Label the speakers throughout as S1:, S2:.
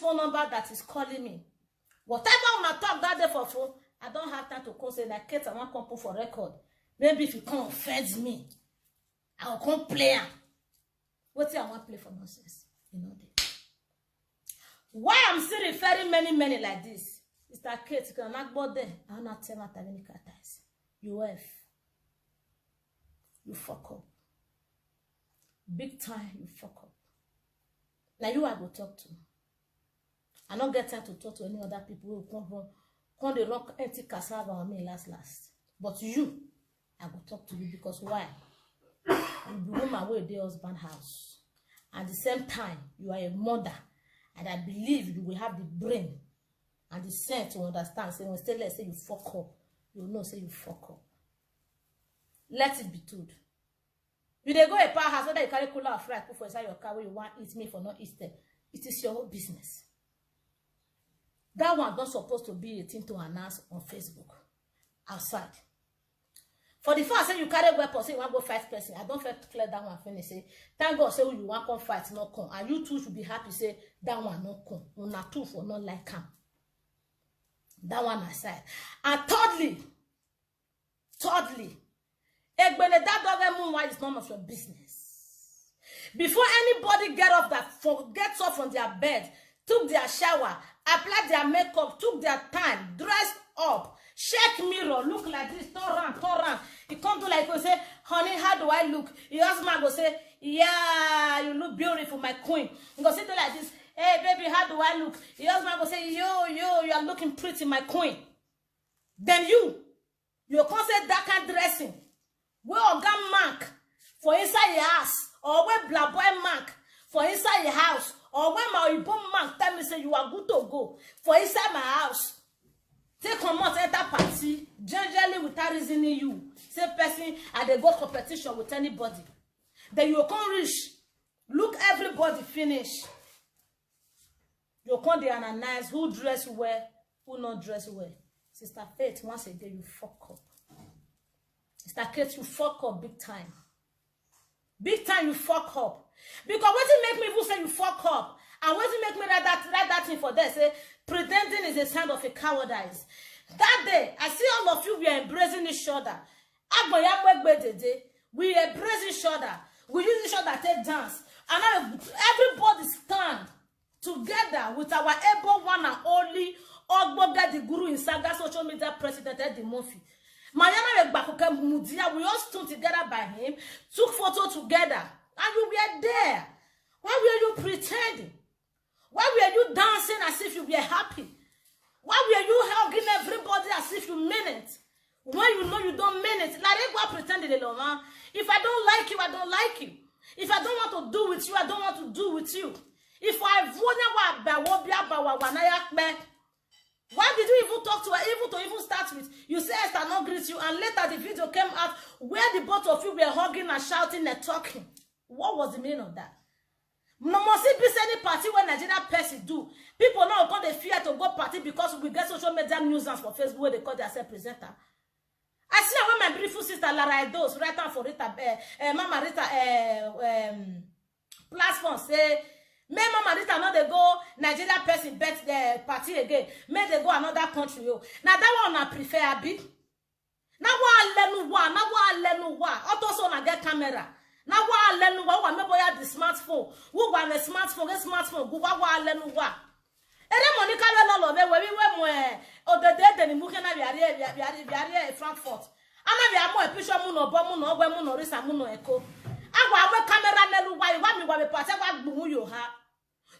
S1: phone number that is calling me. Whatever when I talk that day for phone, I don't have time to call say that Kate, I want to come put for record. Maybe if you can't offend me, I will come play. What I want to play for nonsense? You know that. Why I'm still referring many like this? It's that Kate, you cannot go there. I will not tell my Tavenika ties. You have. You fuck up. Big time, you fuck up. Now you I go talk to. I don't get time to talk to any other people who come the rock empty cassava on me last. But you, I will talk to you because why? You be woman where the husband house. At the same time, you are a mother. And I believe you will have the brain and the sense to understand. So when still let's say you fuck up, you will know say you fuck up. Let it be told. You dey go a power house whether you carry cooler or fry put for inside your car where you want eat me for not eating. It is your own business. That one not supposed to be a thing to announce on Facebook outside. For the first say you carry weapon, say you want to go fight person. I don't feel clear that one finish. Say thank God say you want to come fight, not come. And you two should be happy say that one not come. Una two for not like him. That one aside. And thirdly, that dog moon why is none of your business. Before anybody gets up from their bed, took their shower, applied their makeup, took their time, dressed up, check mirror, look like this, turn around. He come to like say, honey, how do I look? Your husband go say, yeah, you look beautiful, my queen. He go say to like this, hey baby, how do I look? Your husband go say, yo, you are looking pretty, my queen. Then you come say that kind of dressing. Where organ mark for inside your house, or where black boy mark for inside your house, or where my Igbo mark tell me say you are good to go for inside my house. Take come out enter party, generally without reasoning you. Say person and they go competition with anybody. Then you come reach, look everybody finish. You come there and analyze who dress well, who not dress well. Sister Faith, once again you fuck up. Sister Kate, you fuck up big time. Big time you fuck up. Because what it make me even say you fuck up? And what it make me write that thing for there? Say, pretending is a sign of a cowardice. That day, I see all of you, we are embracing each other. We embrace each other. We use each other to take dance. And now everybody stand together with our able one and only Ogboga the Guru in Saga social media president Eddie Murphy. We all stood together by him, took photo together, and we were there. Why were you pretending? Why were you dancing as if you were happy? Why were you hugging everybody as if you mean it? When you know you don't mean it, like they go pretending, man. If I don't like you, I don't like you. If I don't want to do with you, I don't want to do with you. If I why did you even talk to her, even start with? You say Esther not greet you, and later the video came out where the both of you were hugging and shouting and talking. What was the meaning of that? No must it be any party when Nigerian person do. People now come they fear to go party because we get social media news and for Facebook where they call themselves presenter. I see when my beautiful sister Lara Edos right now for Rita, Mama Rita platform say. May Mama Rita not they go Nigeria person bet the party again. May they go another country. Yo. Now that one I prefer a bit. Now what lenu wa. Also na get camera. Now what lenu wa. Maybe you the smartphone. Who want the smartphone? Go wa lenu wa. Ere money carry lolo be we mo o de de ni mu ke na biare Frankfurt. Ama bi amo e picture mu no bo mu no ogwe mu no risa mu no eko. Agwa camera nelu wa iwa mi wa be party wa gbumu yo ha.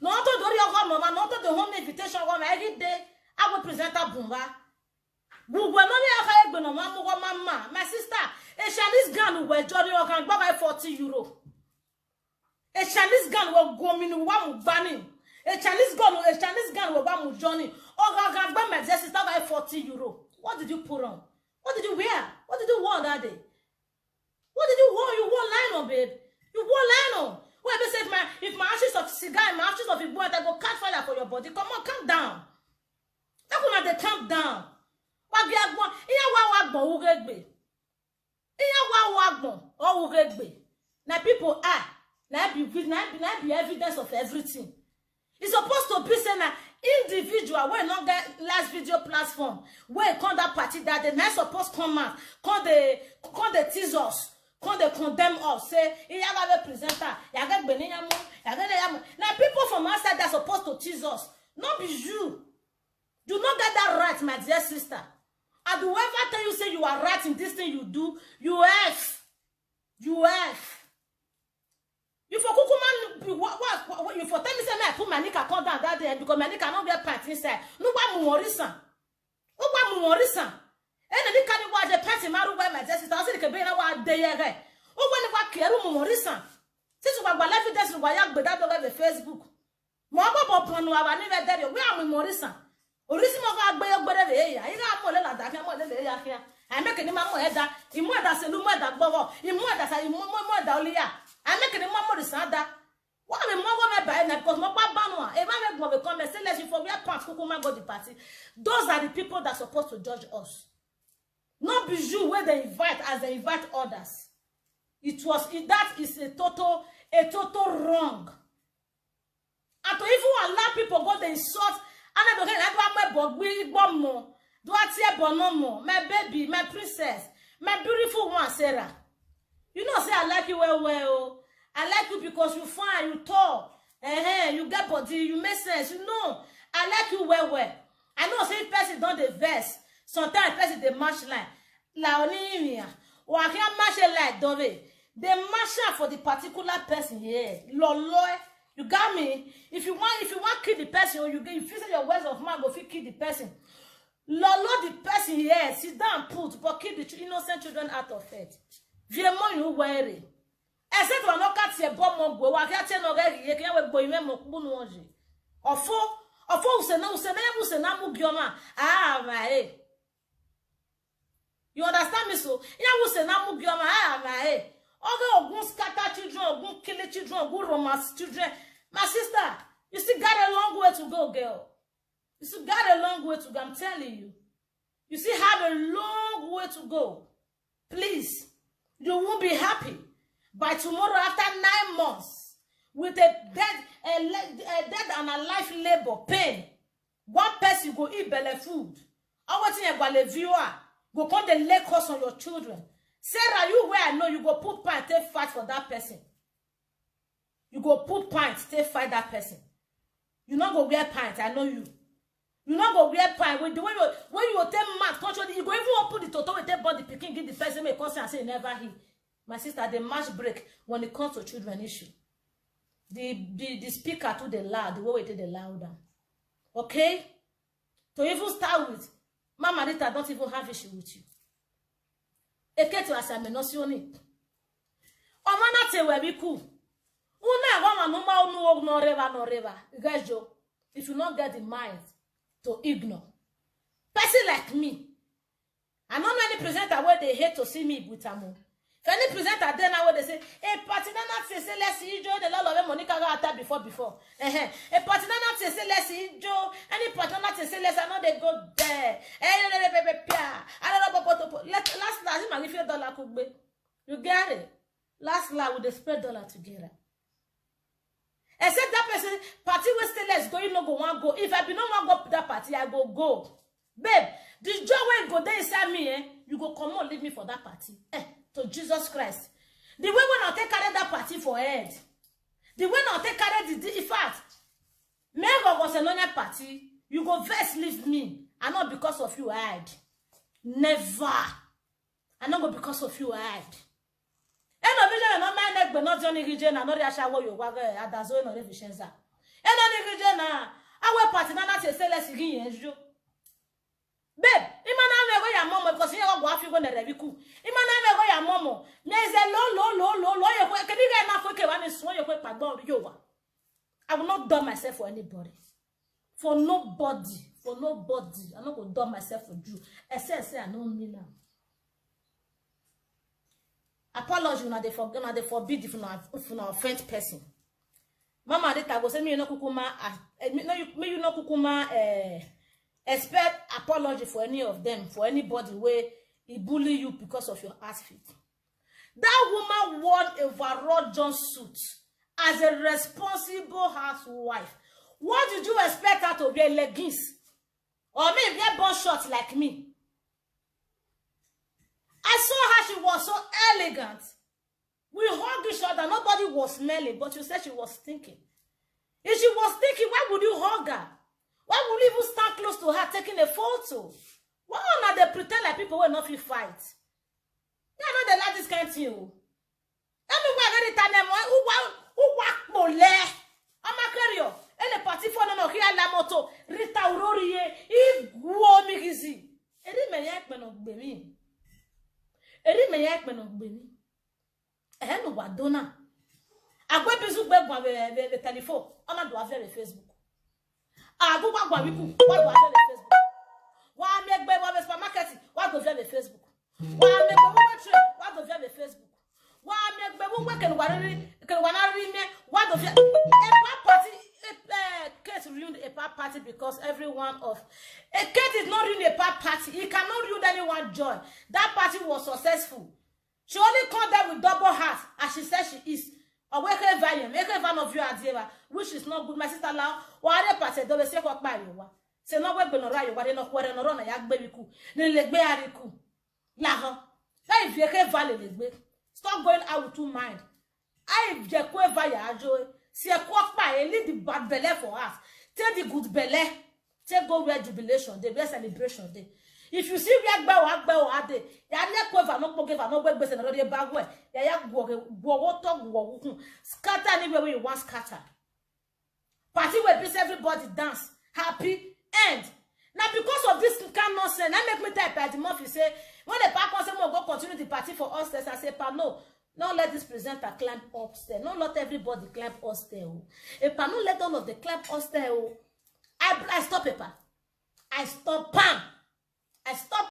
S1: No to dori ogo mama, no to the home invitation go every day. I will present a bumba. Bugwe no ni aka egbe no ma mo mama. My sister, a Chinese gun will jolly organ buy 40 euro. A Chinese gun will go minu wa mu bani. A Chinese gun will ba mu journey. Organ buy my sister buy 40 euro. What did you put on? What did you wear? What did you wear that day? What did you wear? You wore line on, babe. You wore line on. Where they said if my ashes of cigar, my ashes of a boy, I go catch fire for your body. Come on, calm down. That one they calm down. What be agbo? Iya wa ugegbe. Iya wa ugegbe. Now people are. Now be evidence of everything. It's supposed to be say say na individual wey not get last video platform wey come that party that they not supposed come out come the tease us, come they condemn us, say iya ga be presenter, ya get beniyamu, ya get yamu. Now people from outside that supposed to tease us, not be you. You not get that right, my dear sister. And whoever tell you say you are right in this thing you do, you F. You F. You for kukuma what you for tell me say me I put my nika come down that day because my nika not get pants inside. No wa muorisan. No wa muorisan. E na nika ni wa the pants maru wa my dear sister. I say the be na wa dey here. O wa ni wa keru muorisan. Since we gba evidence wa ya gbe that on the Facebook. Mo bo ponu wa ni ve there we am muorisan. Orisi mo ga gbe yogbere ve ya. Ira mo le la da kan mo le le ya kia. I make ni ma mo eda. Imu eda se lu mo eda gbogo. Imu eda sa imu mo eda oliya. I make the mama risada. What me mama me buy na because mo pa banwa. E ma me go be come say let's you for where part kukuma go the party. Those are the people that supposed to judge us. Not be you where they invite as they invite others. That is a total wrong. And to even allow people go they insult and I don't get do I say bonomo, my baby, my princess, my beautiful one, Sarah. You know, say I like you well. I like you because you fine, you tall, you get body, you make sense. You know, I like you well. I know, say person don't the verse. Sometimes person they match line. La onimia, or I can't match a line, dove. They match for the particular person here. Lolo, you got me. If you want kill the person, or you feel your words of man go fit kill the person. Lolo the person here, sit down, put, but kill the innocent children out of it. Vraiment you worry. Except we no cat se bon mo go wa ka te no ga rie kan we boy me mo bu no oje. Ofo use na mu bioma. Ah ma eh. You understand me so? Ya use na mu bioma ah ma eh. Oga ogun scatter children, ogun kill children, ogun romance children. My sister, you still got a long way to go, girl. You still got a long way to go, I'm telling you. You still have a long way to go. Please. You won't be happy by tomorrow after 9 months with a dead and alive labor pain. One person go eat belly food. I want you to the viewer go come the lay cost on your children. Sarah, you where I know you go put pint take fight for that person. You go put pint take fight that person. You not go wear pint. I know you. You not go wear pint when you take math control. You go even open the toto with that body picking give the person may concern and say never he. My sister, the match break when it comes to children issue. The speaker to the loud, the way it the louder. Okay? To even start with, Mama Rita don't even have issue with you. Eke to asamenosyoni. Omana te we be cool. Una no no reva. Guys, Joe, if you not get the mind to ignore. Person like me. I know any presenter where they hate to see me with amo. If any presenter then now where they say, hey, party not say let's see Joe, the lot of Monica got attack before. A party not say let's see Joe, any party not say let's I know they go there. I don't know last if your dollar could be. You get it? Last with the spread dollar together. Except that person, party will say let's go, you know go one go. If I be no one go to that party, I go. Babe, the joy when go there inside me, you go come on, leave me for that party. To Jesus Christ. The way when I take carry that party for head. The way I take carry in fact, me go was another party, you go first leave me. And not because of you hide. Never. And not because of you hide. Eno vision no mind neck but not Johnny region and not Asha wo yo waga adazo no revisionza. Eno region na awe party na na say let's begin enjo. Babe, imana me go ya momo because you go afi go na rebiku. Imana me go ya momo. Me ze lo ye ko kedi ga na ko ke wa me so ye ko pagbo yo wa. I will not dumb myself for anybody. For nobody. I'm not going to dumb myself for you. Except say I know me now. Apology when they forbid if you not offend person. Mama Rita go say me no kukuma you no kukuma expect apology for any of them, for anybody where he bully you because of your outfit. That woman wore a overall jumpsuit as a responsible housewife. What did you expect her to wear leggings. Or maybe wear bun shorts like me. I saw her, she was so elegant. We hugged each other, nobody was smelling, but you said she was thinking. If she was thinking, why would you hug her? Why would you even stand close to her taking a photo? Why not they pretend like people will not fit fight? Yeah, no, they like this kind of thing. Everywhere very time, who walk mole? I'm a carrier. And the party for no here la moto. Rita Urorie, Iguo Migizi. Eri me yak me no gbemi. Eri me yak me no gbemi. No wadona. Agwe bizu gbe the telephone. On a do affaire le Facebook. Agwe gba wiku. What do affaire le Facebook? Wa me gbe wa supermarket. What do affaire le Facebook? Wa me gbe wo trade. What do affaire le Facebook? Wa me gbe wo ken wanari me. What do affaire? A party Kate ruined a party because everyone of Kate is not ruining a party. He cannot ruin anyone's joy. That party was successful. She only called them with double heart, as she said she is. Or make one of you are which is not good. My sister now, why the party don't say what by you? Say no way no right, what no quarter no run a yak baby cool. Then leg be a cool. Laho. If you can value leg. Stop going out with two mind. I just go via joy. See a quack by and leave the bad belly for us. Take the good belly. Take go where jubilation, the best celebration day. If you see we agba o ade, ya le ko va no poke va no gbe gbese no dey bagwe. Ya go talk go scatter anywhere you want scatter. Party where peace everybody dance, happy end. Now because of this kind of nonsense, I make me type at the month say when the park say go continue the party for us, I say pa no. Don't let this presenter climb upstairs. Don't let everybody climb upstairs. If I don't let all of the climb upstairs, I stop paper. I stop pam.